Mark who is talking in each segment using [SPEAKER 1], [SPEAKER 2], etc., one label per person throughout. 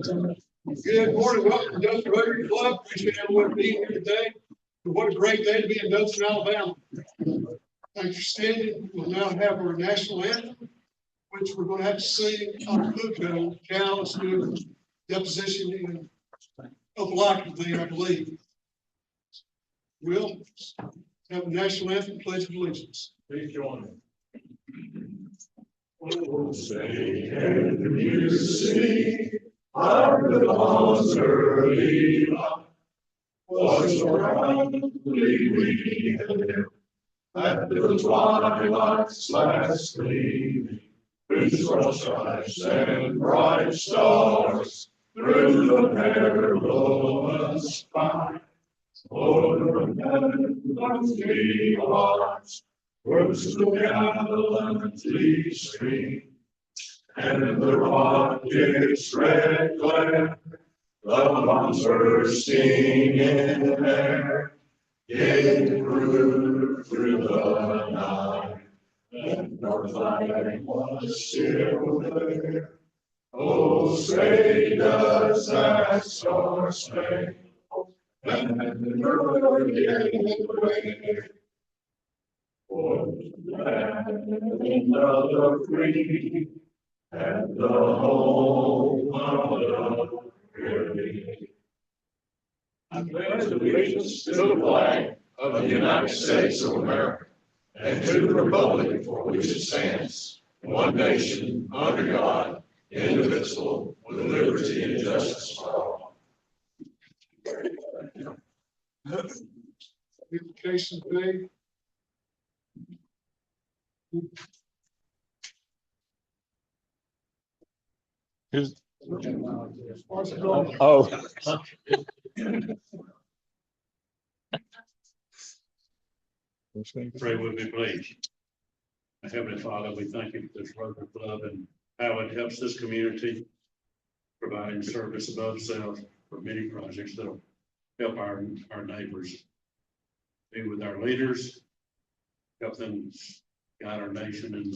[SPEAKER 1] Good morning, welcome to Dothan Rotary Club. Appreciate everyone being here today. What a great day to be in Dothan, Alabama. Thanks for standing. We'll now have our national anthem, which we're going to have to sing on Pluto. Now let's do deposition and open thing, I believe. We'll have a national anthem, Pledge of Allegiance.
[SPEAKER 2] Please join me. Oh, say, can you see how the dawn's early light was around we live at the twilight's last gleaming, whose cross stripes and bright stars through the perilous fight over heavenly hearts were so gallantly streamed, and the rocket's red glare, the bombs bursting in air, gave through the night, and our flag was still there. Oh, say does that star spangled banner yet wave? For the land of the free and the home of the brave. I pledge allegiance to the flag of the United States of America and to the republic for which it stands, one nation, under God, indivisible, with liberty and justice for all.
[SPEAKER 1] Invocation today.
[SPEAKER 3] Oh.
[SPEAKER 4] Pray with me, please. Heavenly Father, we thank you for this Rotary Club and how it helps this community, providing service above self for many projects that will help our neighbors. Be with our leaders, help them guide our nation and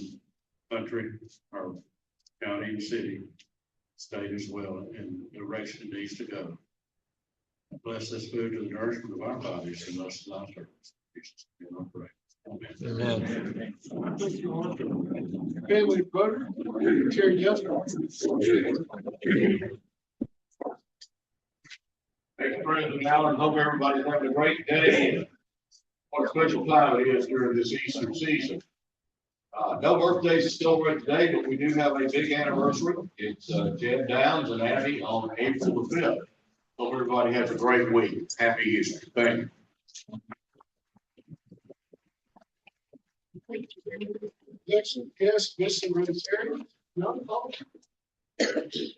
[SPEAKER 4] country, our county and city, state as well, in the direction it needs to go. Bless this food to the nourishment of our bodies and us life service.
[SPEAKER 3] Amen.
[SPEAKER 1] Family brother, Terry Jester.
[SPEAKER 2] Thank you, President Allen. Hope everybody's having a great day. What a special time it is during this Easter season. No birthdays celebrated today, but we do have a big anniversary. It's Jed Downs and Abby on April the 5th. Hope everybody has a great week. Happy Easter. Thank you.
[SPEAKER 1] Next guest, Mr. Rotary.
[SPEAKER 5] Good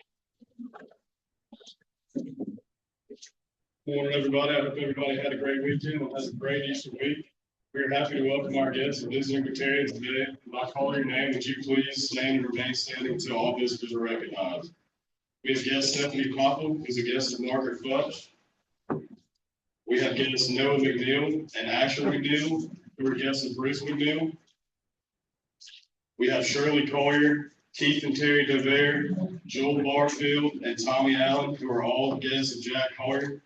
[SPEAKER 5] morning, everybody. I hope everybody had a great weekend and has a great Easter week. We are happy to welcome our guests and visiting Rotarians today. If I call your name, would you please stand and remain standing until all visitors are recognized? We have guest Stephanie Poppel, who's a guest of Margaret Futch. We have guests Noah McNeil and Asher McNeil, who are guests of Bruce McNeil. We have Shirley Collier, Keith and Terry Devere, Joel Barfield, and Tommy Allen, who are all guests of Jack Collier.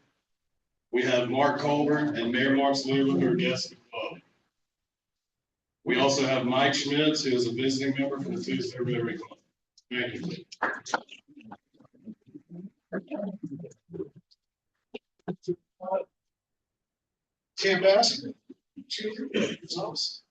[SPEAKER 5] We have Mark Colburn and Mayor Mark Slula, who are guests of the club. We also have Mike Schmitz, who is a visiting member from the Tuesday Rotary Club. Thank you.
[SPEAKER 1] Camp Bass. Results.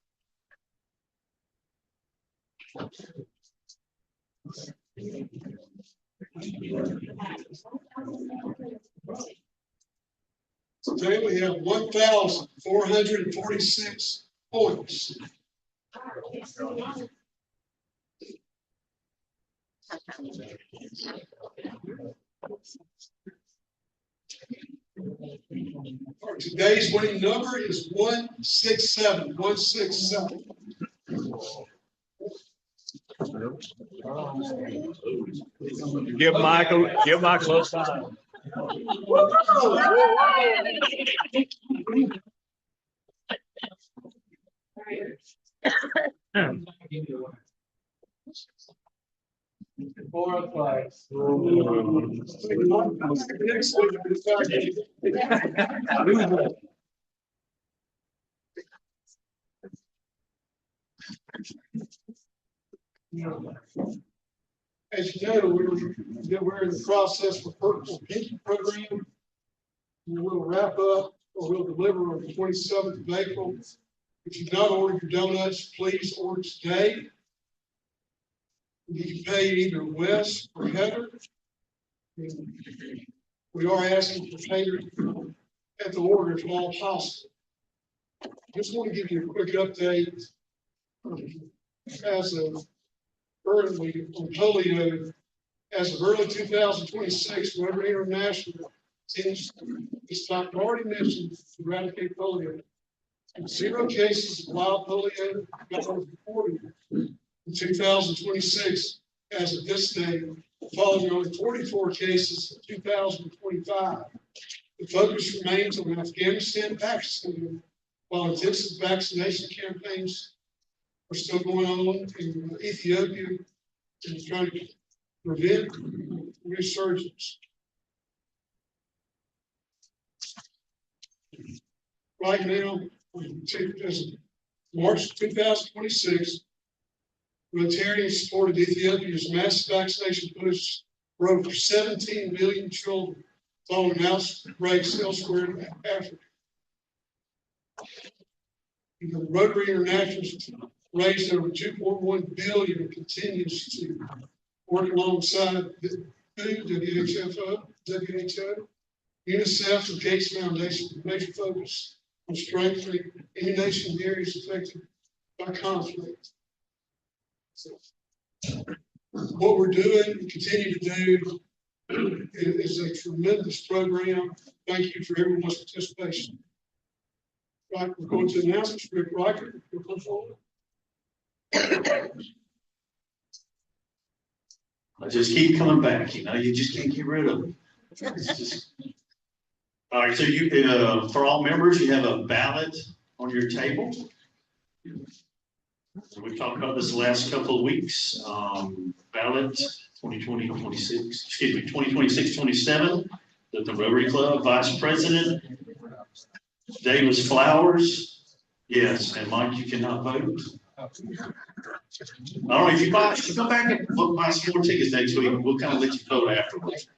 [SPEAKER 1] Today we have 1,446 points. Today's winning number is 167. 167.
[SPEAKER 3] Give Michael a close time.
[SPEAKER 1] As you know, we're in the process for purple pink program. We'll wrap up, or we'll deliver on the 27th of April. If you've not ordered your donuts, please order today. You can pay either Wes or Heather. We are asking for payment at the order if all possible. Just want to give you a quick update. As of early on polio, as of early 2026, Rotary International seems its top priority mission to eradicate polio. 0 cases of wild polio got reported in 2026 as of this day, following only 44 cases in 2025. The focus remains on Afghanistan and Pakistan, while intensive vaccination campaigns are still going on in Ethiopia and trying to prevent resurgence. Right now, as of March 2026, Rotarians supported Ethiopia's massive vaccination push for over 17 million children, following outbreaks elsewhere in Africa. The Rotary International raised over $2.1 billion and continues to work alongside the WHO, UNICEF, and Gates Foundation with major focus on strengthening immunization in areas affected by conflict. So, what we're doing and continue to do is a tremendous program. Thank you for everyone's participation. Right, we're going to announcements. Rick Riker, you'll come forward.
[SPEAKER 6] I just keep coming back, you just can't get rid of them. It's just... All right, so you, for all members, you have a ballot on your table. So we've talked about this the last couple of weeks. Ballot 2026-27, the Rotary Club Vice President, Davis Flowers. Yes, and Mike, you cannot vote. All right, if you come back and buy some more tickets next week, we'll kind of let you vote afterwards.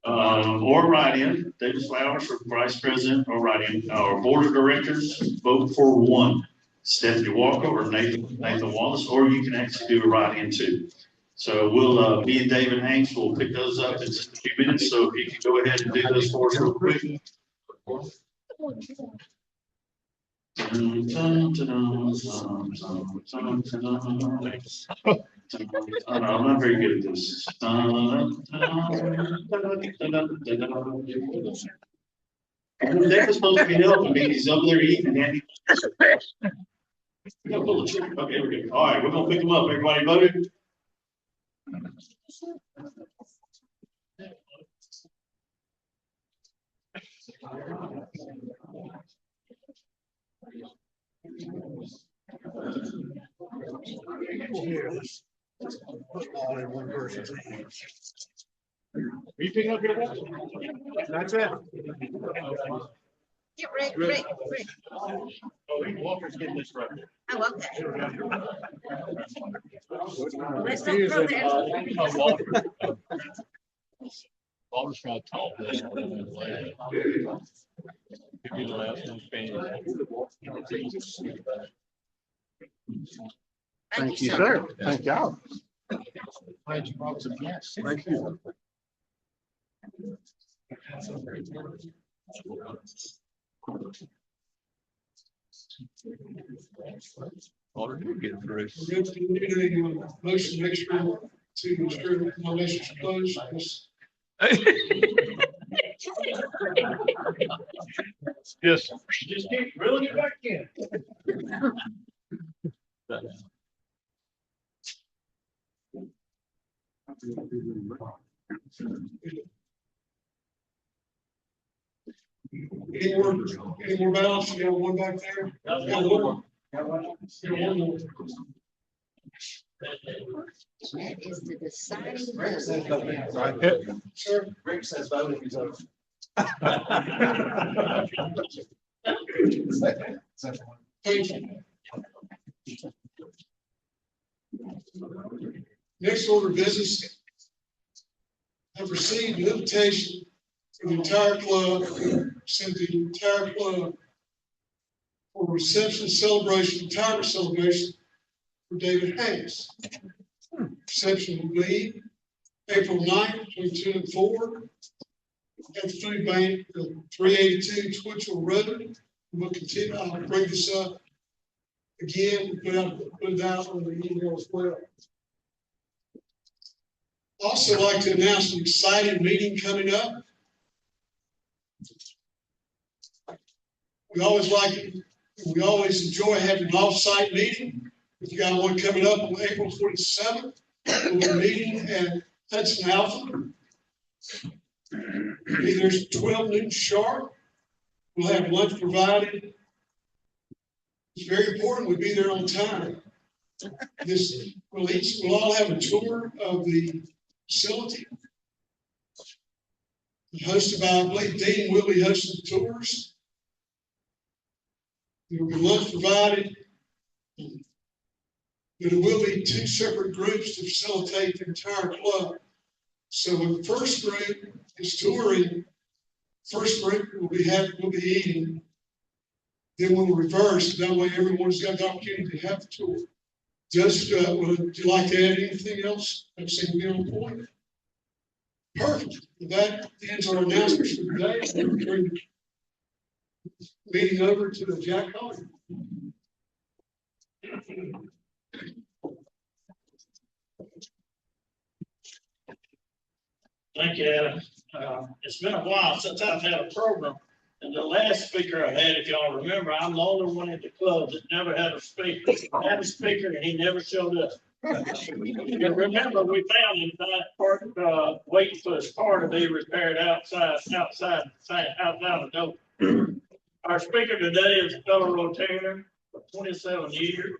[SPEAKER 6] Or write-in, Davis Flowers for Vice President, or write-in. Our Board of Directors, vote for one, Stephanie Walker or Nathan Wallace, or you can actually do a write-in too. So we'll, me and David Hanks will pick those up in just a few minutes. So if you can go ahead and do those for us real quick. I'm not very good at this. They're supposed to be helping me. He's over there eating, Andy. Okay, we're good. All right, we're gonna pick them up. Everybody voted?
[SPEAKER 3] All in one person. Are you picking up your watch? That's it.
[SPEAKER 7] Get Rick.
[SPEAKER 3] Oh, Walker's getting this right.
[SPEAKER 7] Oh, okay. Let's not throw that.
[SPEAKER 3] Walter's trying to talk. Give me the last one.
[SPEAKER 7] Thank you, sir.
[SPEAKER 3] Thank y'all. Glad you brought some gas. Thank you. Walter did get through.
[SPEAKER 1] We're going to need a motion to make sure that nominations are closed.
[SPEAKER 3] Yes. Just keep reeling it back in.
[SPEAKER 1] Any more ballots? You got one back there? Got one more.
[SPEAKER 7] That is the deciding
[SPEAKER 3] Rick says
[SPEAKER 7] vote.
[SPEAKER 3] vote. Right.
[SPEAKER 1] Sir,
[SPEAKER 3] Rick says vote if he's over.
[SPEAKER 1] thank you. Next order of business. I've received an invitation from the entire club, sent the entire club for a reception celebration, retirement celebration for David Hanks. Reception will be April 9th, between 2 and 4 at the food bank, 382 Twitchell Road. We'll continue, I'll bring this up again, put it out on the email as well. Also like to announce an exciting meeting coming up. We always enjoy having an off-site meeting. If you got one coming up on April 27th, we'll be meeting at Hudson Alpha. There's 12 noon sharp. We'll have lunch provided. It's very important we be there on time. We'll all have a tour of the facility. Hosted by, I believe, Dean will be hosting the tours. There will be lunch provided. But it will be 2 separate groups to facilitate the entire club. So the first group is touring. First group will be eating. Then we'll reverse. That way everyone's got the opportunity to have the tour. Judge, would you like to add anything else? That seems to be on point. Perfect. That ends our announcements for today. We'll turn the meeting over to Jack Collins.
[SPEAKER 8] Thank you, Adam. It's been a while since I've had a program, and the last speaker I had, if y'all remember, I'm the only one at the club that never had a speaker. I had a speaker and he never showed up. And remember, we found him parked, waiting for his car to be repaired outside of Dothan. Our speaker today is a fellow Rotarian for 27 years.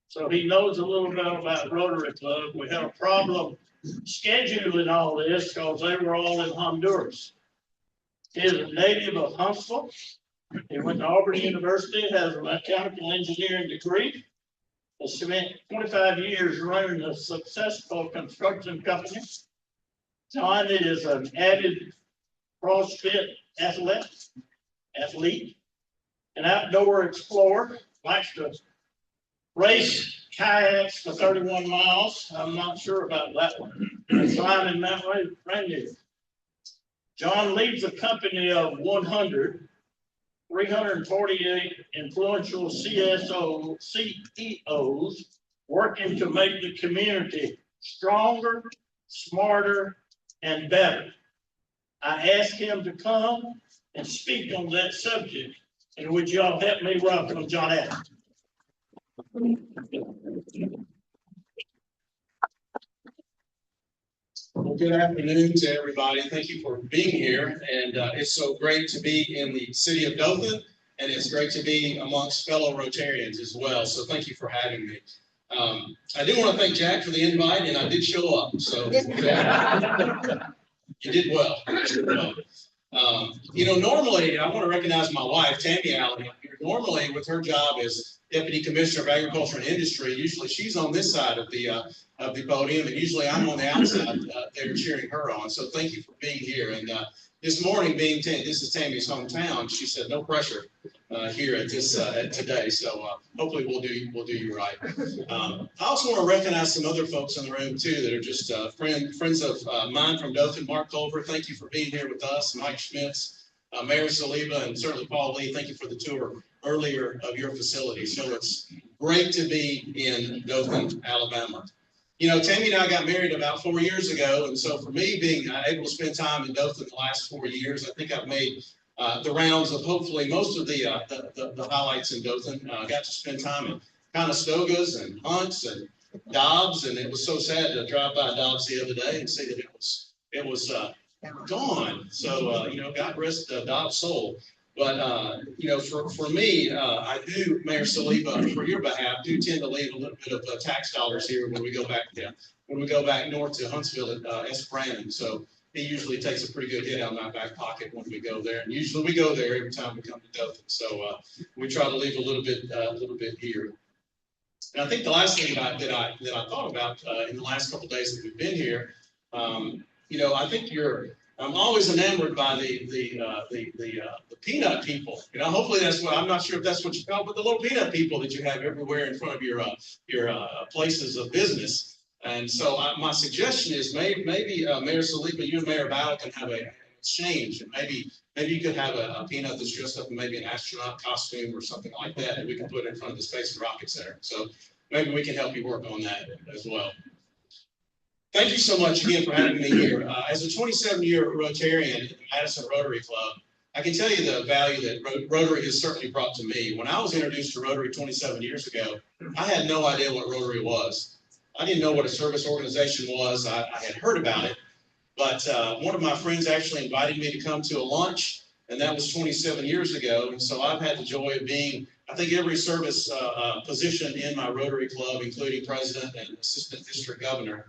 [SPEAKER 8] So he knows a little bit about Rotary Club. We had a problem scheduling all this because they were all in Honduras. He is a native of Huntsville. He went to Auburn University, has a mechanical engineering degree. Has spent 25 years running a successful construction company. John is an avid CrossFit athlete, an outdoor explorer, likes to race kayaks for 31 miles. I'm not sure about that one. And climbing Mount Rainier. John leads a company of 348 influential CEOs working to make the community stronger, smarter, and better. I asked him to come and speak on that subject. And would y'all help me welcome John Adams?
[SPEAKER 9] Well, good afternoon to everybody. Thank you for being here. And it's so great to be in the city of Dothan, and it's great to be amongst fellow Rotarians as well. So thank you for having me. I do want to thank Jack for the invite, and I did show up. So Jack, you did well. Normally, I want to recognize my wife, Tammy Allen. Normally, with her job as Deputy Commissioner of Agriculture and Industry, usually she's on this side of the podium, and usually I'm on the outside there cheering her on. So thank you for being here. And this morning, this is Tammy's hometown, she said no pressure here at today. So hopefully we'll do you right. I also want to recognize some other folks in the room too that are just friends of mine from Dothan. Mark Culver, thank you for being here with us. Mike Schmitz, Mayor Saliba, and certainly Paul Lee. Thank you for the tour earlier of your facility. So it's great to be in Dothan, Alabama. Tammy and I got married about 4 years ago, and so for me being able to spend time in Dothan the last 4 years, I think I've made the rounds of hopefully most of the highlights in Dothan. Got to spend time in Conestogas and Hunts and Dobbs, and it was so sad to drive by Dobbs the other day and see that it was gone. So God rest Dobbs' soul. But, you know, for me, I do, Mayor Saliba, for your behalf, do tend to leave a little bit of tax dollars here when we go back north to Huntsville at S. Brandon. So he usually takes a pretty good hit out of my back pocket when we go there. And usually we go there every time we come to Dothan. So we try to leave a little bit here. And I think the last thing that I thought about in the last couple of days that we've been here, you know, I think I'm always enamored by the peanut people. You know, hopefully that's what, I'm not sure if that's what you call, but the little peanut people that you have everywhere in front of your places of business. And so my suggestion is maybe Mayor Saliba, you and Mayor Bauer can have a exchange, and maybe you could have a peanut that's dressed up in maybe an astronaut costume or something like that, and we can put in front of the Space and Rocket Center. So maybe we can help you work on that as well. Thank you so much again for having me here. As a 27-year Rotarian at the Madison Rotary Club, I can tell you the value that Rotary has certainly brought to me. When I was introduced to Rotary 27 years ago, I had no idea what Rotary was. I didn't know what a service organization was. I had heard about it, but one of my friends actually invited me to come to a lunch, and that was 27 years ago. And so I've had the joy of being, I think, every service position in my Rotary Club, including president and assistant district governor.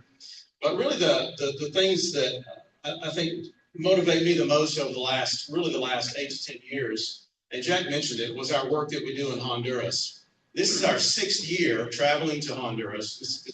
[SPEAKER 9] But really the things that I think motivate me the most over the last 8 to 10 years, and Jack mentioned it, was our work that we do in Honduras. This is our 6th year traveling to Honduras.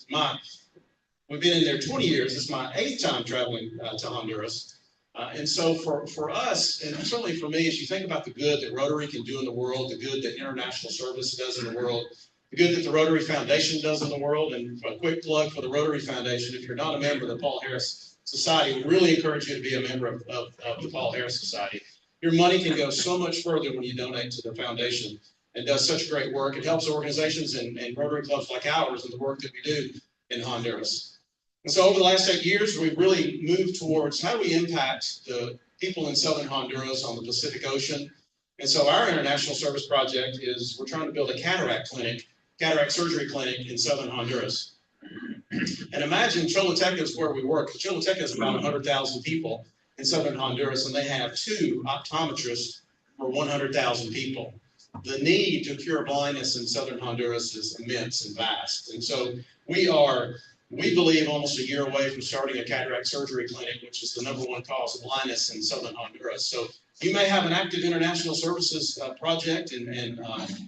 [SPEAKER 9] We've been in there 20 years. It's my 8th time traveling to Honduras. And so for us, and certainly for me, as you think about the good that Rotary can do in the world, the good that international service does in the world, the good that the Rotary Foundation does in the world, and a quick plug for the Rotary Foundation. If you're not a member of the Paul Harris Society, we really encourage you to be a member of the Paul Harris Society. Your money can go so much further when you donate to the foundation, and does such great work. It helps organizations and Rotary clubs like ours in the work that we do in Honduras. And so over the last 8 years, we've really moved towards how do we impact the people in southern Honduras on the Pacific Ocean. And so our international service project is we're trying to build a cataract surgery clinic in southern Honduras. And imagine Choluteca is where we work. Choluteca is about 100,000 people in southern Honduras, and they have 2 optometrists for 100,000 people. The need to cure blindness in southern Honduras is immense and vast. And so we believe almost a year away from starting a cataract surgery clinic, which is the #1 cause of blindness in southern Honduras. So you may have an active international services project and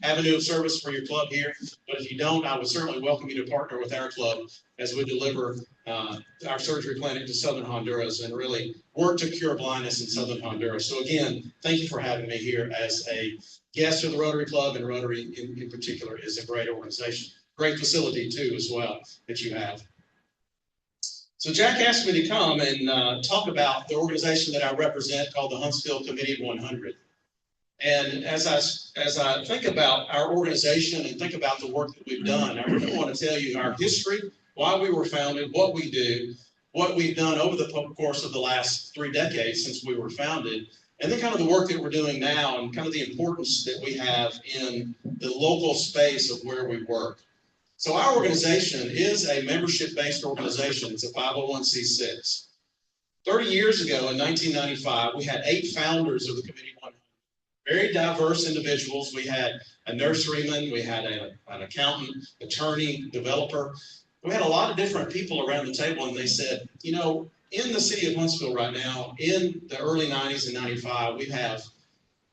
[SPEAKER 9] avenue of service for your club here, but if you don't, I would certainly welcome you to partner with our club as we deliver our surgery clinic to southern Honduras and really work to cure blindness in southern Honduras. So again, thank you for having me here as a guest of the Rotary Club, and Rotary in particular is a great organization. Great facility too as well that you have. So Jack asked me to come and talk about the organization that I represent called the Huntsville Committee of 100. And as I think about our organization and think about the work that we've done, I really want to tell you our history, why we were founded, what we do, what we've done over the course of the last 3 decades since we were founded, and then kind of the work that we're doing now and kind of the importance that we have in the local space of where we work. So our organization is a membership-based organization. It's a 501c6. 30 years ago in 1995, we had 8 founders of the Committee 100. Very diverse individuals. We had a nurseryman, we had an accountant, attorney, developer. We had a lot of different people around the table, and they said, you know, in the city of Huntsville right now, in the early 90s and 95, we have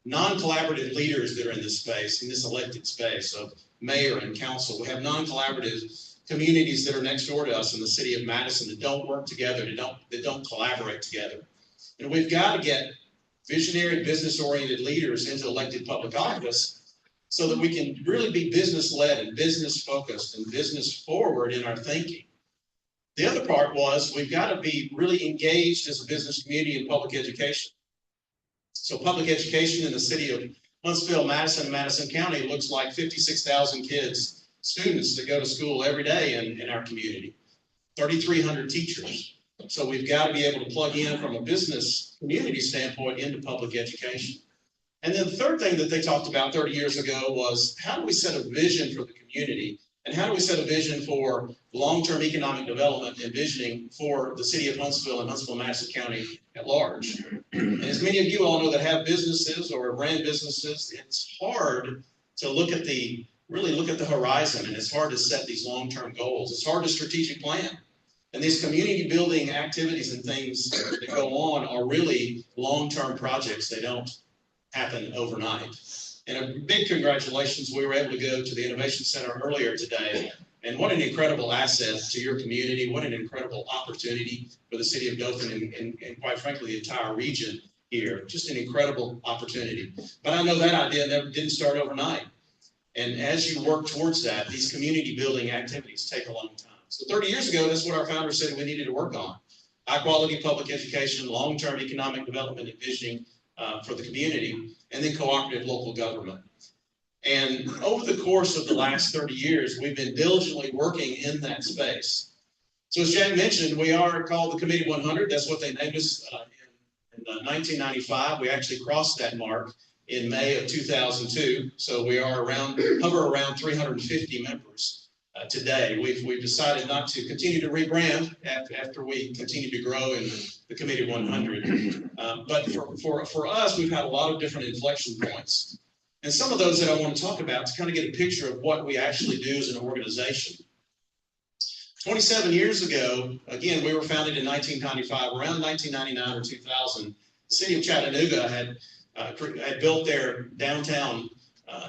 [SPEAKER 9] non-collaborative leaders that are in this space, in this elected space of mayor and council. We have non-collaborative communities that are next door to us in the city of Madison that don't work together, that don't collaborate together. And we've got to get visionary, business-oriented leaders into elected public office so that we can really be business-led and business-focused and business-forward in our thinking. The other part was we've got to be really engaged as a business community in public education. So public education in the city of Huntsville, Madison County looks like 56,000 kids, students that go to school every day in our community, 3,300 teachers. So we've got to be able to plug in from a business community standpoint into public education. And then the third thing that they talked about 30 years ago was how do we set a vision for the community And how do we set a vision for long-term economic development and visioning for the city of Huntsville and Huntsville-Madison County at large? And as many of you all know that have businesses or ran businesses, it's hard to really look at the horizon, and it's hard to set these long-term goals. It's hard to strategic plan. And these community building activities and things that go on are really long-term projects. They don't happen overnight. And a big congratulations, we were able to go to the Innovation Center earlier today. And what an incredible asset to your community. What an incredible opportunity for the city of Dothan and quite frankly, the entire region here. Just an incredible opportunity. But I know that idea didn't start overnight. And as you work towards that, these community building activities take a long time. So 30 years ago, that's what our founders said we needed to work on. High quality public education, long-term economic development and visioning for the community, and then cooperative local government. And over the course of the last 30 years, we've been diligently working in that space. So as Jack mentioned, we are called the Committee 100. That's what they named us in 1995. We actually crossed that mark in May of 2002. So we are hover around 350 members. Today, we've decided not to continue to rebrand after we continue to grow in the Committee 100. But for us, we've had a lot of different inflection points. And some of those that I want to talk about to kind of get a picture of what we actually do as an organization. 27 years ago, again, we were founded in 1995. Around 1999 or 2000, the city of Chattanooga had built their downtown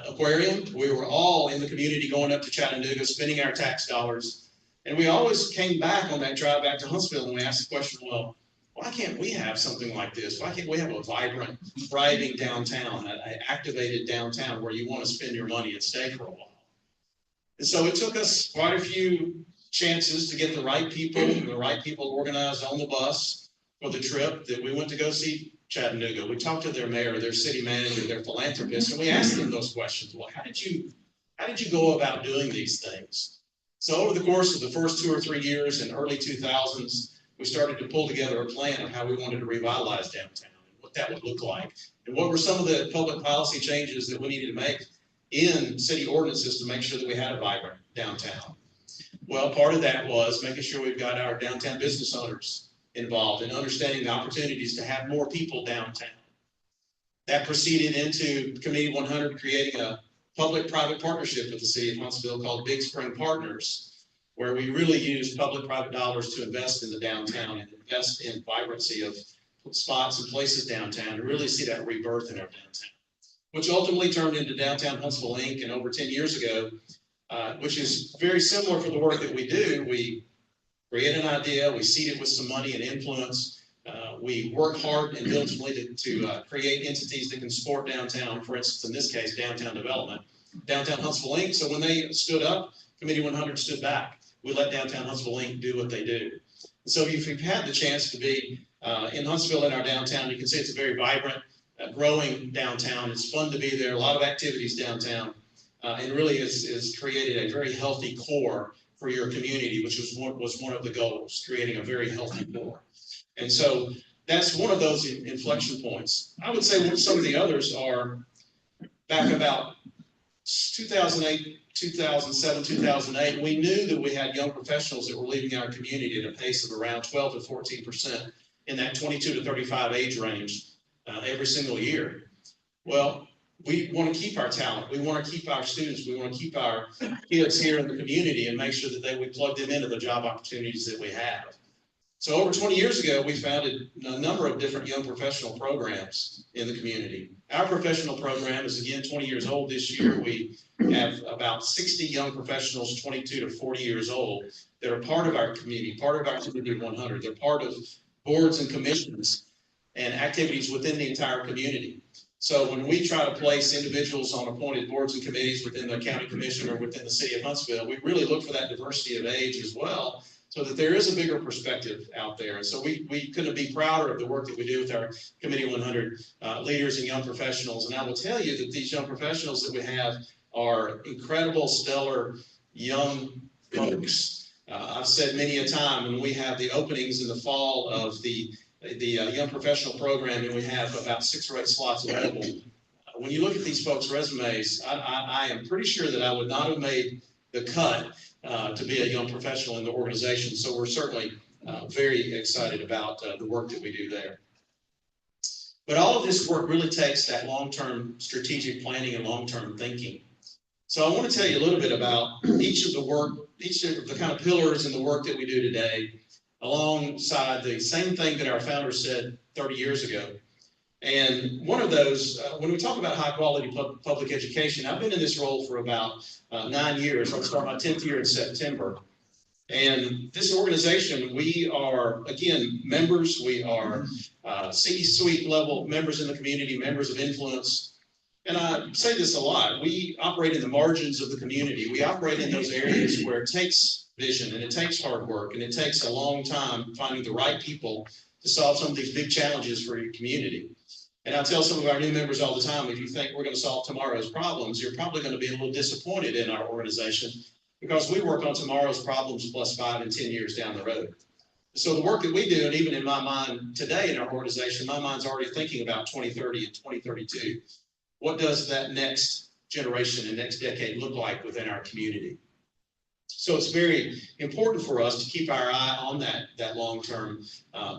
[SPEAKER 9] aquarium. We were all in the community going up to Chattanooga, spending our tax dollars. And we always came back on that drive back to Huntsville and we asked the question, well, why can't we have something like this? Why can't we have a vibrant, thriving downtown, an activated downtown where you want to spend your money and stay for a while? And so it took us quite a few chances to get the right people organized on the bus for the trip that we went to go see Chattanooga. We talked to their mayor, their city manager, their philanthropist, and we asked them those questions. Well, how did you go about doing these things? So over the course of the first 2 or 3 years in early 2000s, we started to pull together a plan of how we wanted to revitalize downtown and what that would look like. And what were some of the public policy changes that we needed to make in city ordinances to make sure that we had a vibrant downtown? Well, part of that was making sure we've got our downtown business owners involved in understanding the opportunities to have more people downtown. That proceeded into Committee 100 creating a public-private partnership with the city of Huntsville called Big Spring Partners, where we really used public-private dollars to invest in the downtown and invest in vibrancy of spots and places downtown to really see that rebirth in our downtown, which ultimately turned into Downtown Huntsville, Inc. And over 10 years ago, which is very similar for the work that we do. We create an idea, we seed it with some money and influence. We work hard and diligently to create entities that can support downtown. For instance, in this case, downtown development, Downtown Huntsville, Inc. So when they stood up, Committee 100 stood back. We let Downtown Huntsville, Inc. do what they do. And so if you've had the chance to be in Huntsville in our downtown, you can see it's a very vibrant, growing downtown. It's fun to be there, a lot of activities downtown, and really has created a very healthy core for your community, which was one of the goals, creating a very healthy core. And so that's one of those inflection points. I would say some of the others are back about 2008, 2007, 2008, we knew that we had young professionals that were leaving our community at a pace of around 12 to 14% in that 22 to 35 age range every single year. Well, we want to keep our talent. We want to keep our students. We want to keep our kids here in the community and make sure that we plug them into the job opportunities that we have. So over 20 years ago, we founded a number of different young professional programs in the community. Our professional program is, again, 20 years old this year. We have about 60 young professionals, 22 to 40 years old, that are part of our community, part of our Committee 100. They're part of boards and commissions and activities within the entire community. So when we try to place individuals on appointed boards and committees within the county commission or within the city of Huntsville, we really look for that diversity of age as well, so that there is a bigger perspective out there. And so we couldn't be prouder of the work that we do with our Committee 100 leaders and young professionals. And I will tell you that these young professionals that we have are incredible, stellar, young folks. I've said many a time when we have the openings in the fall of the young professional program, and we have about 6 or 8 slots available. When you look at these folks' resumes, I am pretty sure that I would not have made the cut to be a young professional in the organization. So we're certainly very excited about the work that we do there. But all of this work really takes that long-term strategic planning and long-term thinking. So I want to tell you a little bit about each of the kind of pillars in the work that we do today, alongside the same thing that our founder said 30 years ago. And one of those, when we talk about high-quality public education, I've been in this role for about 9 years. I'll start my 10th year in September. And this organization, we are, again, members. We are C-suite level members in the community, members of influence. And I say this a lot. We operate in the margins of the community. We operate in those areas where it takes vision and it takes hard work and it takes a long time finding the right people to solve some of these big challenges for your community. And I tell some of our new members all the time, if you think we're going to solve tomorrow's problems, you're probably going to be a little disappointed in our organization, because we work on tomorrow's problems plus 5 and 10 years down the road. So the work that we do, and even in my mind today in our organization, my mind's already thinking about 2030 and 2032. What does that next generation and next decade look like within our community? So it's very important for us to keep our eye on that long-term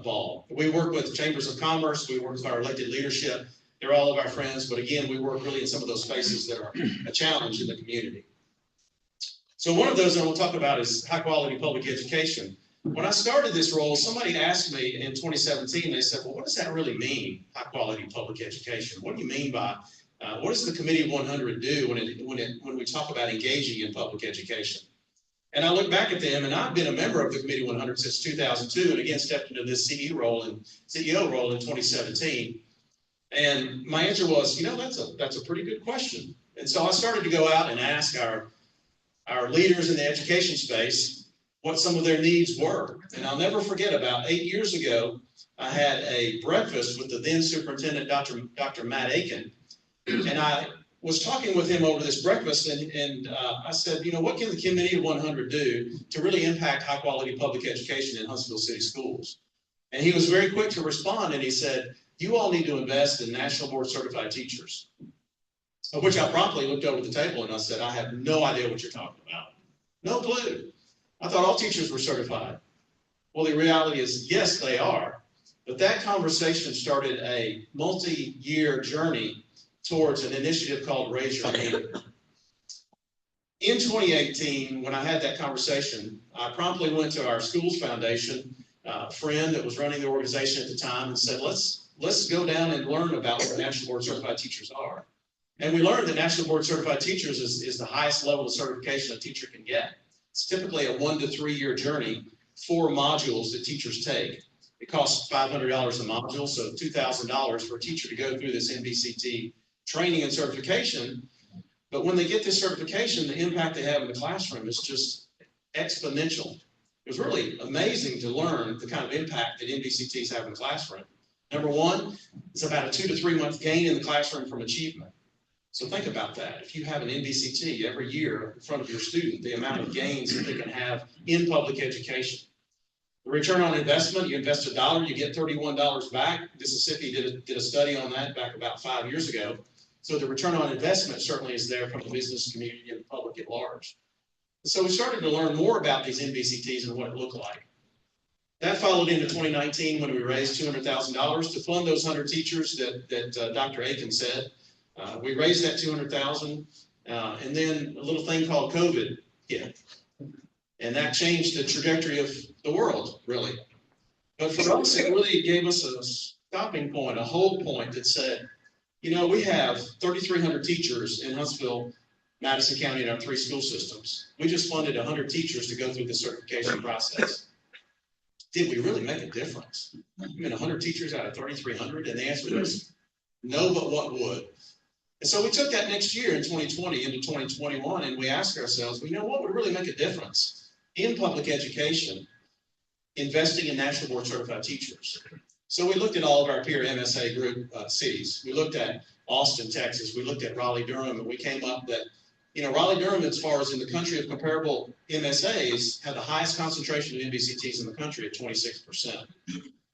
[SPEAKER 9] ball. We work with chambers of commerce. We work with our elected leadership. They're all of our friends. But again, we work really in some of those spaces that are a challenge in the community. So one of those I want to talk about is high-quality public education. When I started this role, somebody asked me in 2017, they said, well, what does that really mean, high-quality public education? What do you mean by, what does the Committee of 100 do when we talk about engaging in public education? And I look back at them, and I've been a member of the Committee 100 since 2002, and again stepped into this CEO role in 2017. And my answer was, that's a pretty good question. And so I started to go out and ask our leaders in the education space what some of their needs were. And I'll never forget, about 8 years ago, I had a breakfast with the then superintendent, Dr. Matt Aiken, and I was talking with him over this breakfast, and I said, what can the Committee of 100 do to really impact high-quality public education in Huntsville City Schools? And he was very quick to respond, and he said, you all need to invest in National Board Certified Teachers. Of which I promptly looked over the table and I said, I have no idea what you're talking about. No clue. I thought all teachers were certified. Well, the reality is, yes, they are. But that conversation started a multi-year journey towards an initiative called Raise Your Hand. In 2018, when I had that conversation, I promptly went to our schools foundation, a friend that was running the organization at the time, and said, let's go down and learn about what National Board Certified Teachers are. And we learned that National Board Certified Teachers is the highest level of certification a teacher can get. It's typically a 1 to 3 year journey, 4 modules that teachers take. It costs $500 a module, so $2,000 for a teacher to go through this NBCT training and certification. But when they get this certification, the impact they have in the classroom is just exponential. It was really amazing to learn the kind of impact that NBCTs have in the classroom. Number one, it's about a 2 to 3 month gain in the classroom from achievement. So think about that. If you have an NBCT every year in front of your student, the amount of gains that they can have in public education. The return on investment, you invest $1, you get $31 back. Mississippi did a study on that back about 5 years ago. So the return on investment certainly is there from the business community and the public at large. And so we started to learn more about these NBCTs and what it looked like. That followed into 2019 when we raised $200,000 to fund those 100 teachers that Dr. Aiken said. We raised that $200,000, and then a little thing called COVID hit. And that changed the trajectory of the world, really. But for us, it really gave us a stopping point, a hold point that said, we have 3,300 teachers in Huntsville, Madison County, and our 3 school systems. We just funded 100 teachers to go through the certification process. Did we really make a difference? 100 teachers out of 3,300? And the answer is no, but what would? And so we took that next year in 2020 into 2021, and we asked ourselves, what would really make a difference in public education, investing in National Board Certified Teachers? So we looked at all of our peer MSA group cities. We looked at Austin, Texas. We looked at Raleigh-Durham, and we came up that, Raleigh-Durham, as far as in the country of comparable MSAs, had the highest concentration of NBCTs in the country at 26%.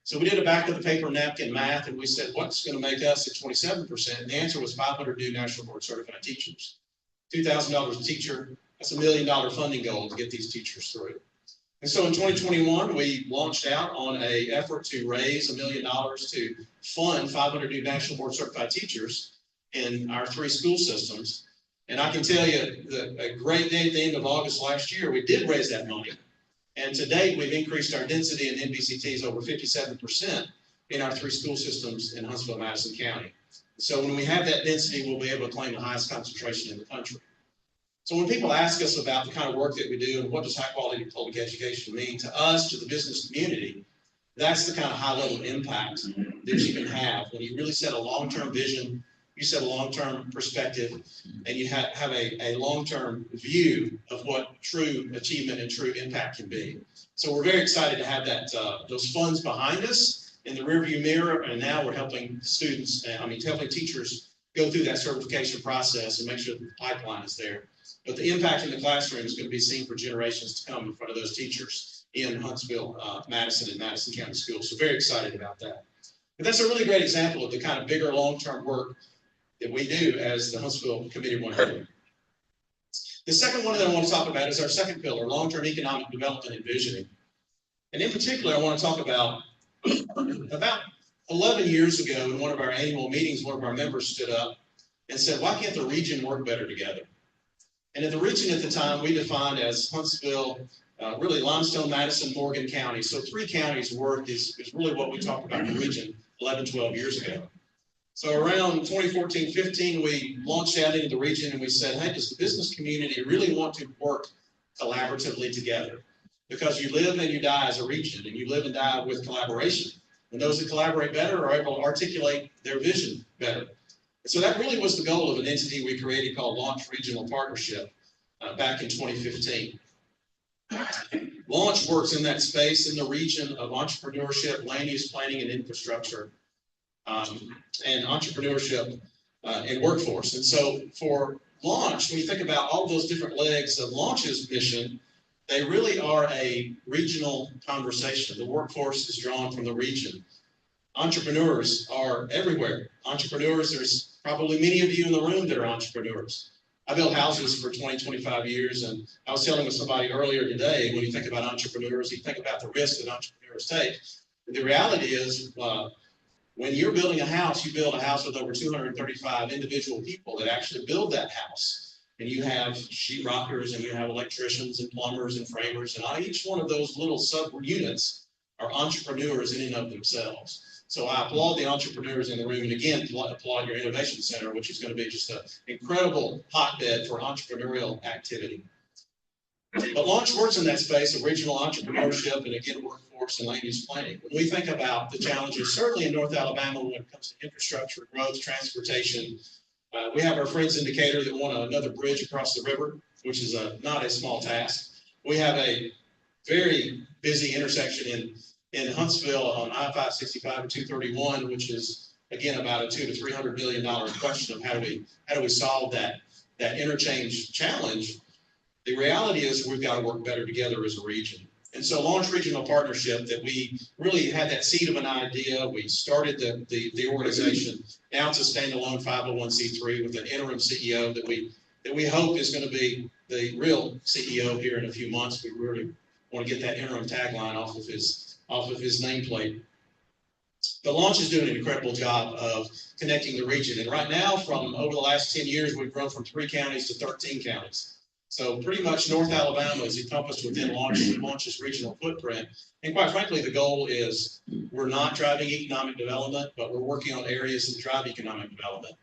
[SPEAKER 9] So we did a back of the paper napkin math, and we said, what's going to make us at 27%? And the answer was 500 new National Board Certified Teachers. $2,000 a teacher, That's $1 million funding goal to get these teachers through. And so in 2021, we launched out on an effort to raise $1 million to fund 500 new National Board Certified teachers in our 3 school systems. And I can tell you that a great day at the end of August last year, we did raise that money. And to date, we've increased our density in NBCTs over 57% in our 3 school systems in Huntsville, Madison County. So when we have that density, we'll be able to claim the highest concentration in the country. So when people ask us about the kind of work that we do and what does high quality public education mean to us, to the business community, that's the kind of high level impact that you can have when you really set a long-term vision, you set a long-term perspective, and you have a long-term view of what true achievement and true impact can be. So we're very excited to have that those funds behind us in the rearview mirror, and now we're helping students, helping teachers go through that certification process and make sure the pipeline is there. But the impact in the classroom is going to be seen for generations to come in front of those teachers in Huntsville, Madison, and Madison County schools. So very excited about that. But that's a really great example of the kind of bigger long-term work that we do as the Huntsville Committee 100. The second one that I want to talk about is our second pillar, long-term economic development and visioning. And in particular, I want to talk about 11 years ago in one of our annual meetings, one of our members stood up and said, why can't the region work better together? And in the region at the time, we defined as Huntsville, really Limestone, Madison, Morgan County. So 3 counties worth is really what we talked about in the region 11, 12 years ago. So around 2014-15, we launched out into the region and we said, hey, does the business community really want to work collaboratively together? Because you live and you die as a region, and you live and die with collaboration. And those that collaborate better are able to articulate their vision better. So that really was the goal of an entity we created called Launch Regional Partnership back in 2015. Launch works in that space in the region of entrepreneurship, land use planning and infrastructure, and entrepreneurship and workforce. And so for Launch, when you think about all those different legs of Launch's mission, they really are a regional conversation. The workforce is drawn from the region. Entrepreneurs are everywhere. Entrepreneurs, there's probably many of you in the room that are entrepreneurs. I built houses for 20, 25 years, and I was telling with somebody earlier today, when you think about entrepreneurs, you think about the risk that entrepreneurs take. The reality is, when you're building a house, you build a house with over 235 individual people that actually build that house. And you have sheetrockers, and you have electricians and plumbers and framers, and on each one of those little sub-units are entrepreneurs in and of themselves. So I applaud the entrepreneurs in the room, and again, applaud your innovation center, which is going to be just an incredible hotbed for entrepreneurial activity. But Launch works in that space of regional entrepreneurship and again, workforce and land use planning. When we think about the challenges, certainly in North Alabama, when it comes to infrastructure, growth, transportation, we have our friends in Decatur that want another bridge across the river, which is not a small task. We have a very busy intersection in Huntsville on I-565 and 231, which is again about a $200 to $300 million question of how do we solve that interchange challenge. The reality is we've got to work better together as a region. And so Launch Regional Partnership, that we really had that seed of an idea. We started the organization. Now it's a standalone 501c3 with an interim CEO that we hope is going to be the real CEO here in a few months. We really want to get that interim tagline off of his nameplate. But Launch is doing an incredible job of connecting the region. And right now, from over the last 10 years, we've grown from 3 counties to 13 counties. So pretty much North Alabama is encompassed within Launch's regional footprint. And quite frankly, the goal is we're not driving economic development, but we're working on areas that drive economic development.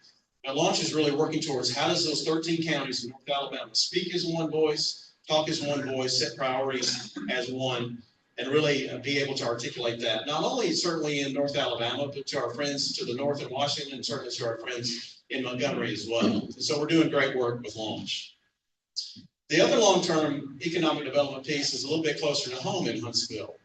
[SPEAKER 9] And Launch is really working towards how does those 13 counties in North Alabama speak as one voice, talk as one voice, set priorities as one, and really be able to articulate that, not only certainly in North Alabama, but to our friends to the north in Washington, and certainly to our friends in Montgomery as well. And so we're doing great work with Launch. The other long-term economic development piece is a little bit closer to home in Huntsville.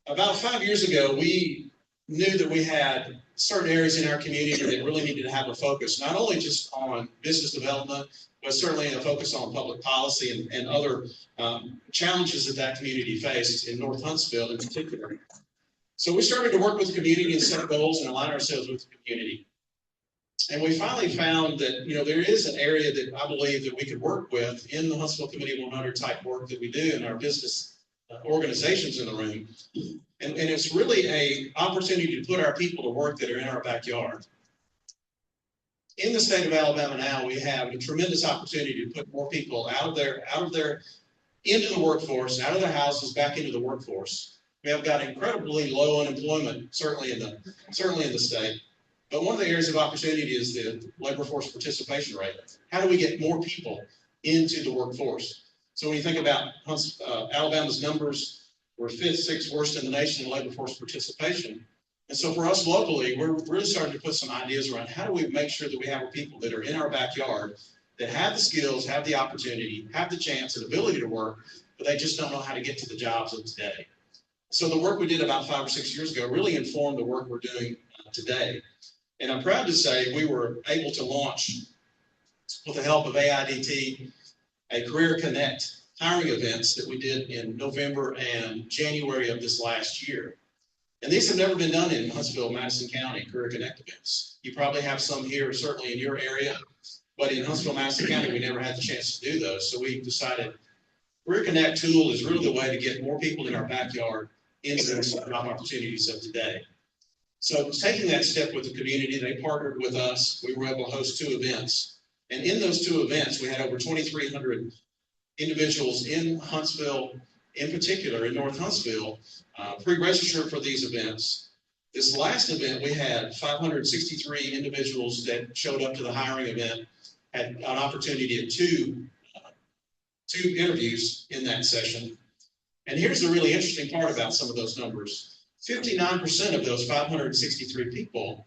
[SPEAKER 9] About 5 years ago, we knew that we had certain areas in our community that really needed to have a focus, not only just on business development, but certainly a focus on public policy and other challenges that community faced in North Huntsville in particular. So we started to work with the community and set goals and align ourselves with the community. And we finally found that, there is an area that I believe that we could work with in the Huntsville Committee 100 type work that we do in our business organizations in the room. And it's really a opportunity to put our people to work that are in our backyard. In the state of Alabama now, we have a tremendous opportunity to put more people into the workforce, out of their houses, back into the workforce. We have got incredibly low unemployment, certainly in the state. But one of the areas of opportunity is the labor force participation rate. How do we get more people into the workforce? So when you think about Alabama's numbers, we're 5th, 6th worst in the nation in labor force participation. And so for us locally, we're really starting to put some ideas around how do we make sure that we have people that are in our backyard that have the skills, have the opportunity, have the chance and ability to work, but they just don't know how to get to the jobs of today. So the work we did about 5 or 6 years ago really informed the work we're doing today. And I'm proud to say we were able to launch, with the help of AIDT, a Career Connect hiring events that we did in November and January of this last year. And these have never been done in Huntsville, Madison County, Career Connect events. You probably have some here, certainly in your area, but in Huntsville, Madison County, we never had the chance to do those. So we decided Career Connect tool is really the way to get more people in our backyard into the job opportunities of today. So taking that step with the community, they partnered with us. We were able to host 2 events. And in those 2 events, we had over 2,300 individuals in Huntsville, in particular in North Huntsville, pre-registered for these events. This last event, we had 563 individuals that showed up to the hiring event, had an opportunity at two interviews in that session. And here's the really interesting part about some of those numbers. 59% of those 563 people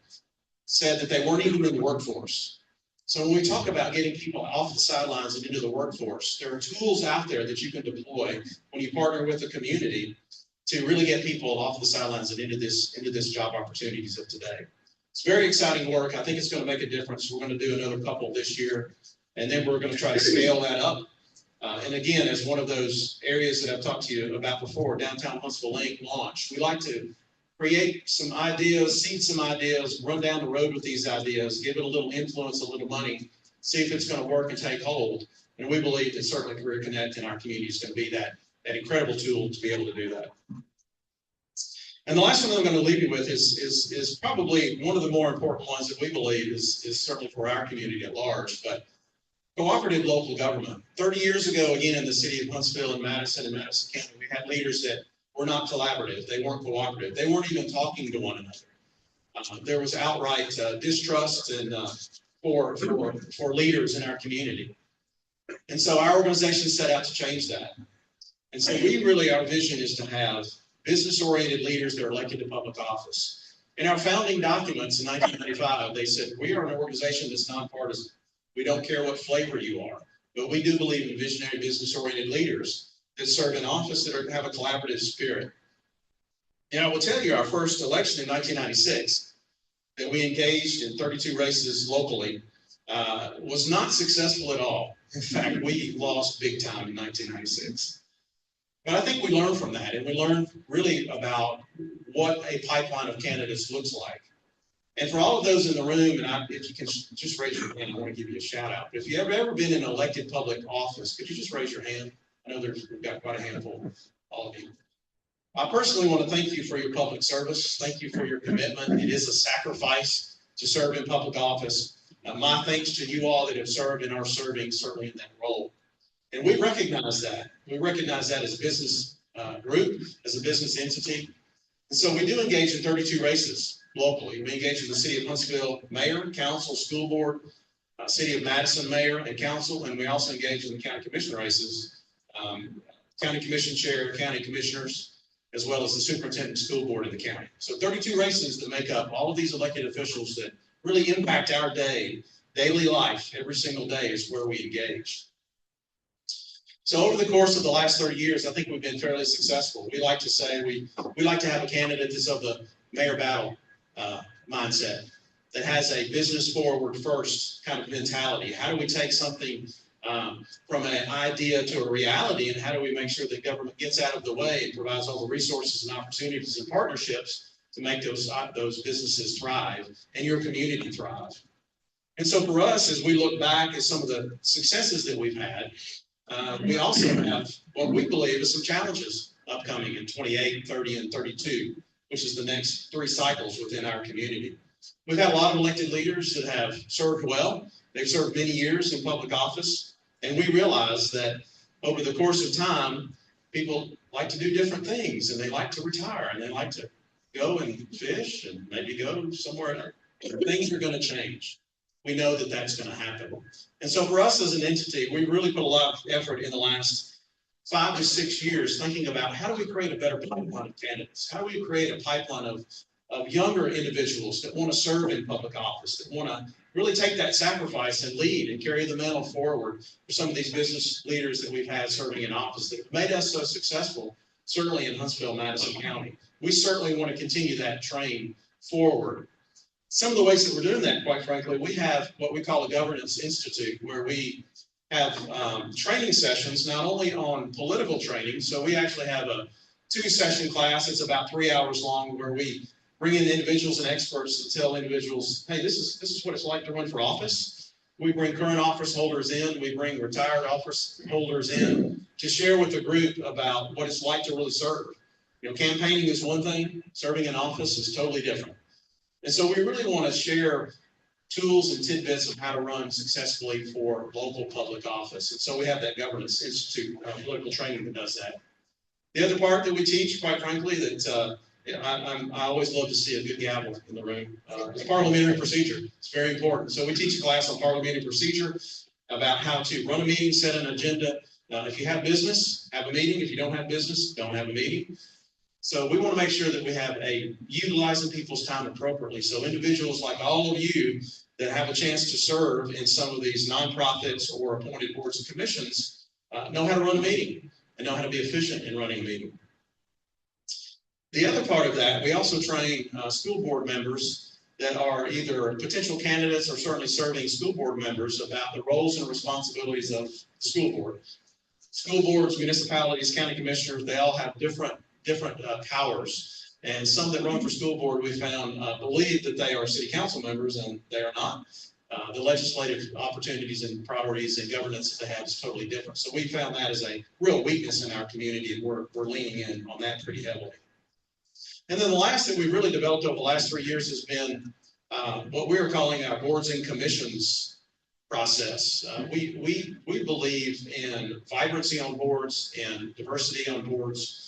[SPEAKER 9] said that they weren't even in the workforce. So when we talk about getting people off the sidelines and into the workforce, there are tools out there that you can deploy when you partner with the community to really get people off the sidelines and into this job opportunities of today. It's very exciting work. I think it's going to make a difference. We're going to do another couple this year, and then we're going to try to scale that up. And again, as one of those areas that I've talked to you about before, Downtown Huntsville Link launch, we like to create some ideas, seed some ideas, run down the road with these ideas, give it a little influence, a little money, see if it's going to work and take hold. And we believe that certainly Career Connect in our community is going to be that incredible tool to be able to do that. And the last one I'm going to leave you with is probably one of the more important ones that we believe is certainly for our community at large, but cooperative local government. 30 years ago, again, in the city of Huntsville and Madison County, we had leaders that were not collaborative. They weren't cooperative. They weren't even talking to one another. There was outright distrust and for leaders in our community. And so our organization set out to change that. And so our vision is to have business-oriented leaders that are elected to public office. In our founding documents in 1995, they said, we are an organization that's nonpartisan. We don't care what flavor you are, but we do believe in visionary business-oriented leaders that serve in office that have a collaborative spirit. And I will tell you, our first election in 1996, that we engaged in 32 races locally, was not successful at all. In fact, we lost big time in 1996. But I think we learned from that, and we learned really about what a pipeline of candidates looks like. And for all of those in the room, and if you can just raise your hand, I want to give you a shout out. If you've ever been in elected public office, could you just raise your hand? I know we've got quite a handful, all of you. I personally want to thank you for your public service. Thank you for your commitment. It is a sacrifice to serve in public office. My thanks to you all that have served and are serving certainly in that role. And we recognize that. We recognize that as a business group, as a business entity. And so we do engage in 32 races locally. We engage in the city of Huntsville mayor, council, school board, city of Madison mayor and council, and we also engage in the county commission races, county commission chair, county commissioners, as well as the superintendent school board in the county. So 32 races that make up all of these elected officials that really impact our daily life, every single day is where we engage. So over the course of the last 30 years, I think we've been fairly successful. We like to say we like to have a candidate that's of the mayor battle mindset, that has a business forward first kind of mentality. How do we take something from an idea to a reality, and how do we make sure that government gets out of the way and provides all the resources and opportunities and partnerships to make those businesses thrive and your community thrive? And so for us, as we look back at some of the successes that we've had, we also have what we believe is some challenges upcoming in 28, 30, and 32, which is the next 3 cycles within our community. We've had a lot of elected leaders that have served well. They've served many years in public office. And we realize that over the course of time, people like to do different things, and they like to retire, and they like to go and fish and maybe go somewhere. Things are going to change. We know that that's going to happen. And so for us as an entity, we really put a lot of effort in the last 5 to 6 years thinking about how do we create a better pipeline of candidates? How do we create a pipeline of younger individuals that want to serve in public office, that want to really take that sacrifice and lead and carry the mantle forward for some of these business leaders that we've had serving in office that have made us so successful, certainly in Huntsville, Madison County. We certainly want to continue that train forward. Some of the ways that we're doing that, quite frankly, we have what we call a governance institute, where we have training sessions, not only on political training. So we actually have a 2-session class. It's about 3 hours long, where we bring in individuals and experts to tell individuals, hey, this is what it's like to run for office. We bring current office holders in. We bring retired office holders in to share with the group about what it's like to really serve. You know, campaigning is one thing. Serving in office is totally different. And so we really want to share tools and tidbits of how to run successfully for local public office. And so we have that Governance Institute political training that does that. The other part that we teach, quite frankly, that I always love to see a good gavel in the room, is parliamentary procedure. It's very important. So we teach a class on parliamentary procedure about how to run a meeting, set an agenda. If you have business, have a meeting. If you don't have business, don't have a meeting. So we want to make sure that we have utilizing people's time appropriately. So individuals like all of you that have a chance to serve in some of these nonprofits or appointed boards and commissions know how to run a meeting and know how to be efficient in running a meeting. The other part of that, we also train school board members that are either potential candidates or certainly serving school board members about the roles and responsibilities of the school board. School boards, municipalities, county commissioners, they all have different powers. And some that run for school board, we found, believe that they are city council members, and they are not. The legislative opportunities and priorities and governance that they have is totally different. So we found that as a real weakness in our community, and we're leaning in on that pretty heavily. And then the last that we've really developed over the last 3 years has been what we are calling our boards and commissions process. We believe in vibrancy on boards and diversity on boards.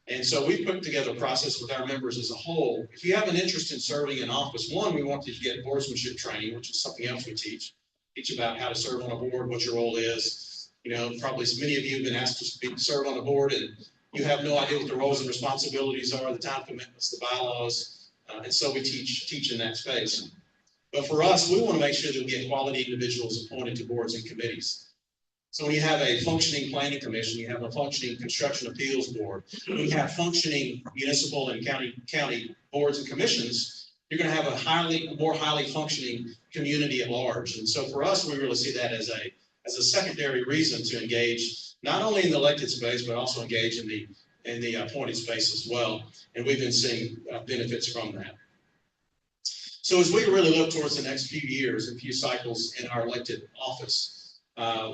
[SPEAKER 9] And so we put together a process with our members as a whole. If you have an interest in serving in office, one, we want you to get boardsmanship training, which is something else we teach. Teach about how to serve on a board, what your role is. You know, probably many of you have been asked to serve on a board, and you have no idea what the roles and responsibilities are, the time commitments, the bylaws. And so we teach in that space. But for us, we want to make sure that we get quality individuals appointed to boards and committees. So when you have a functioning planning commission, you have a functioning construction appeals board, when you have functioning municipal and county boards and commissions, you're going to have a more highly functioning community at large. And so for us, we really see that as a secondary reason to engage, not only in the elected space, but also engage in the appointed space as well. And we've been seeing benefits from that. So as we really look towards the next few years and few cycles in our elected office,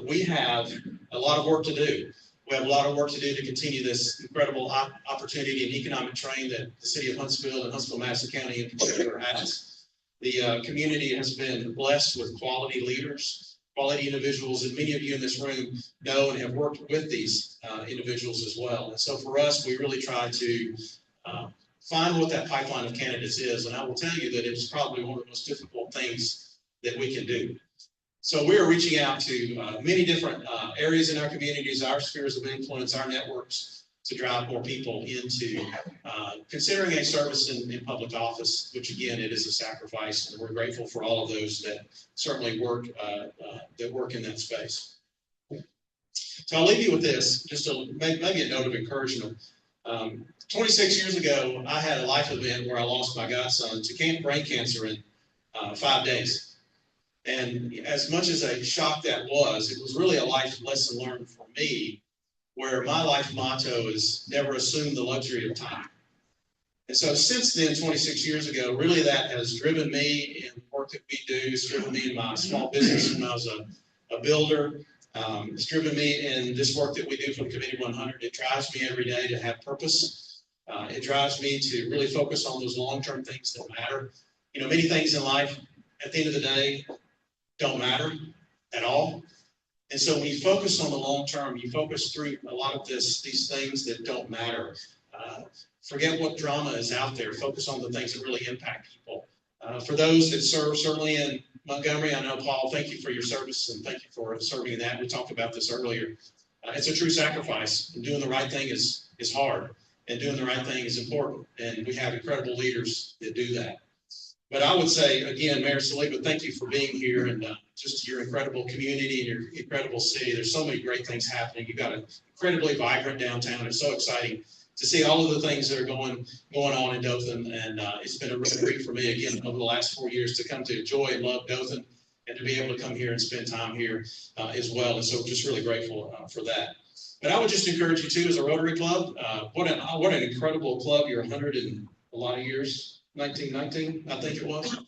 [SPEAKER 9] we have a lot of work to do. We have a lot of work to do to continue this incredible opportunity and economic train that the city of Huntsville and Huntsville-Madison County in particular has. The community has been blessed with quality leaders, quality individuals, and many of you in this room know and have worked with these individuals as well. And so for us, we really try to find what that pipeline of candidates is. And I will tell you that it's probably one of the most difficult things that we can do. So we are reaching out to many different areas in our communities, our spheres of influence, our networks, to drive more people into considering a service in public office, which again, it is a sacrifice, and we're grateful for all of those that certainly work in that space. So I'll leave you with this, just maybe a note of encouragement. 26 years ago, I had a life event where I lost my godson to brain cancer in 5 days. And as much as a shock that was, it was really a life lesson learned for me, where my life motto is never assume the luxury of time. And so since then, 26 years ago, really that has driven me in the work that we do. It's driven me in my small business when I was a builder. It's driven me in this work that we do for the Committee 100. It drives me every day to have purpose. It drives me to really focus on those long-term things that matter. You know, many things in life, at the end of the day, don't matter at all. And so when you focus on the long term, you focus through a lot of these things that don't matter. Forget what drama is out there. Focus on the things that really impact people. For those that serve, certainly in Montgomery, I know, Paul, thank you for your service and thank you for serving in that. We talked about this earlier. It's a true sacrifice. And doing the right thing is hard. And doing the right thing is important. And we have incredible leaders that do that. But I would say, again, Mayor Saliba, thank you for being here and just your incredible community and your incredible city. There's so many great things happening. You've got an incredibly vibrant downtown. It's so exciting to see all of the things that are going on in Dothan. And it's been a real treat for me, again, over the last 4 years to come to enjoy and love Dothan and to be able to come here and spend time here as well. And so just really grateful for that. But I would just encourage you, too, as a Rotary Club, what an incredible club. You're 100 and a lot of years. 1919, I think it was.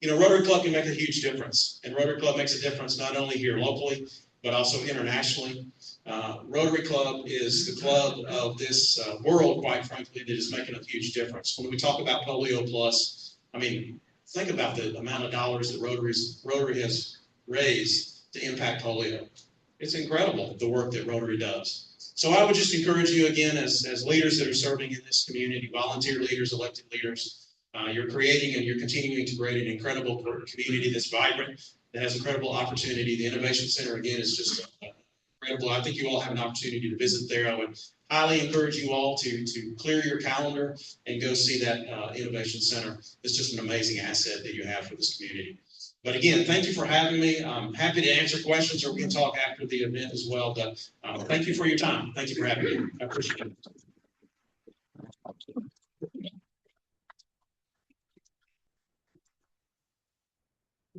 [SPEAKER 9] You know, Rotary Club can make a huge difference. And Rotary Club makes a difference not only here locally, but also internationally. Rotary Club is the club of this world, quite frankly, that is making a huge difference. When we talk about Polio Plus, I mean, think about the amount of dollars that Rotary has raised to impact polio. It's incredible, the work that Rotary does. So I would just encourage you again, as leaders that are serving in this community, volunteer leaders, elected leaders, you're creating and you're continuing to create an incredible community that's vibrant, that has incredible opportunity. The Innovation Center, again, is just incredible. I think you all have an opportunity to visit there. I would highly encourage you all to clear your calendar and go see that Innovation Center. It's just an amazing asset that you have for this community. But again, thank you for having me. I'm happy to answer questions, or we can talk after the event as well. But thank you for your time. Thank you for having me. I appreciate it.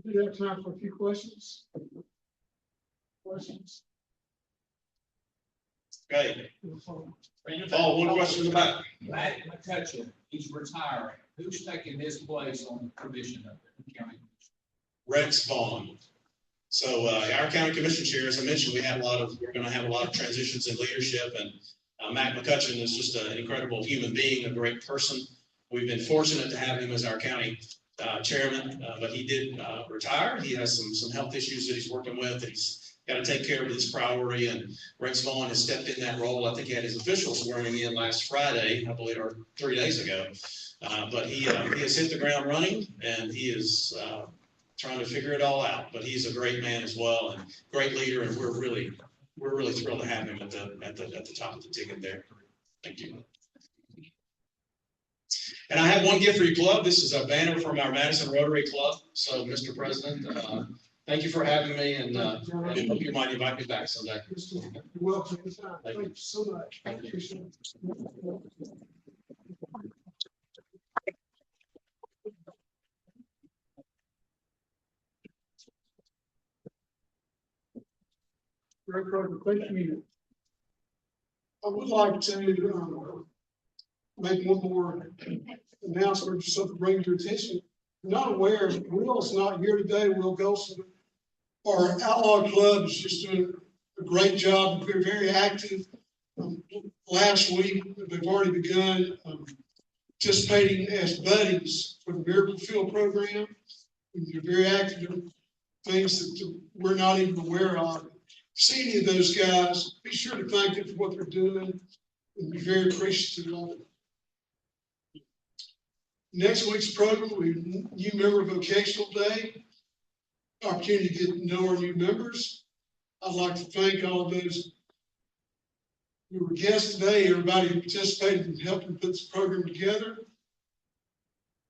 [SPEAKER 1] We do have time for a few questions.
[SPEAKER 9] Okay. Paul, one question in the back.
[SPEAKER 10] Matt McCutcheon, he's retiring. Who's taking his place on the commission of the county?
[SPEAKER 9] Rex Vaughn. So our county commission chair, as I mentioned, we're going to have a lot of transitions in leadership, and Matt McCutcheon is just an incredible human being, a great person. We've been fortunate to have him as our county chairman, but he did retire. He has some health issues that he's working with that he's got to take care of his priority, and Rex Vaughn has stepped in that role. I think he had his official swearing in last Friday, I believe, or 3 days ago. But he has hit the ground running, and he is trying to figure it all out. But he's a great man as well, and great leader, and we're really thrilled to have him at the top of the ticket there. Thank you. And I have one gift for you, club. This is a banner from our Madison Rotary Club. So, Mr. President, thank you for having me, and I hope you might invite me back someday.
[SPEAKER 1] You're welcome. Thank you so much. I appreciate it. Very proud. Thank you. I would like to make one more announcement, just something to bring to your attention. I'm not aware, Will's not here today. Will Golson, our Outlaw Club, is just doing a great job. They're very active. Last week, they've already begun participating as buddies for the Miracle Field program. They're very active in things that we're not even aware of. See any of those guys, be sure to thank them for what they're doing and be very appreciative of it. Next week's program will be New Member Vocational Day, opportunity to get to know our new members. I'd like to thank all of those who were guests today, everybody who participated in helping put this program together.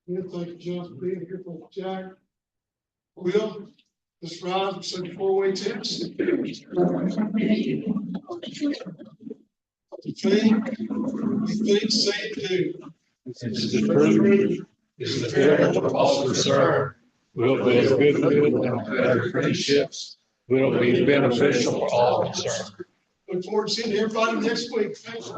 [SPEAKER 1] Thank you, John, for being here. Thank you, Jack. Will, let's rise and say the four-way test. Think, say, and do.
[SPEAKER 2] Is the truth, is the fair for all concerned, will be a good and better friendships, will be beneficial for all concerned.
[SPEAKER 1] Look forward to seeing everybody next week. Thanks.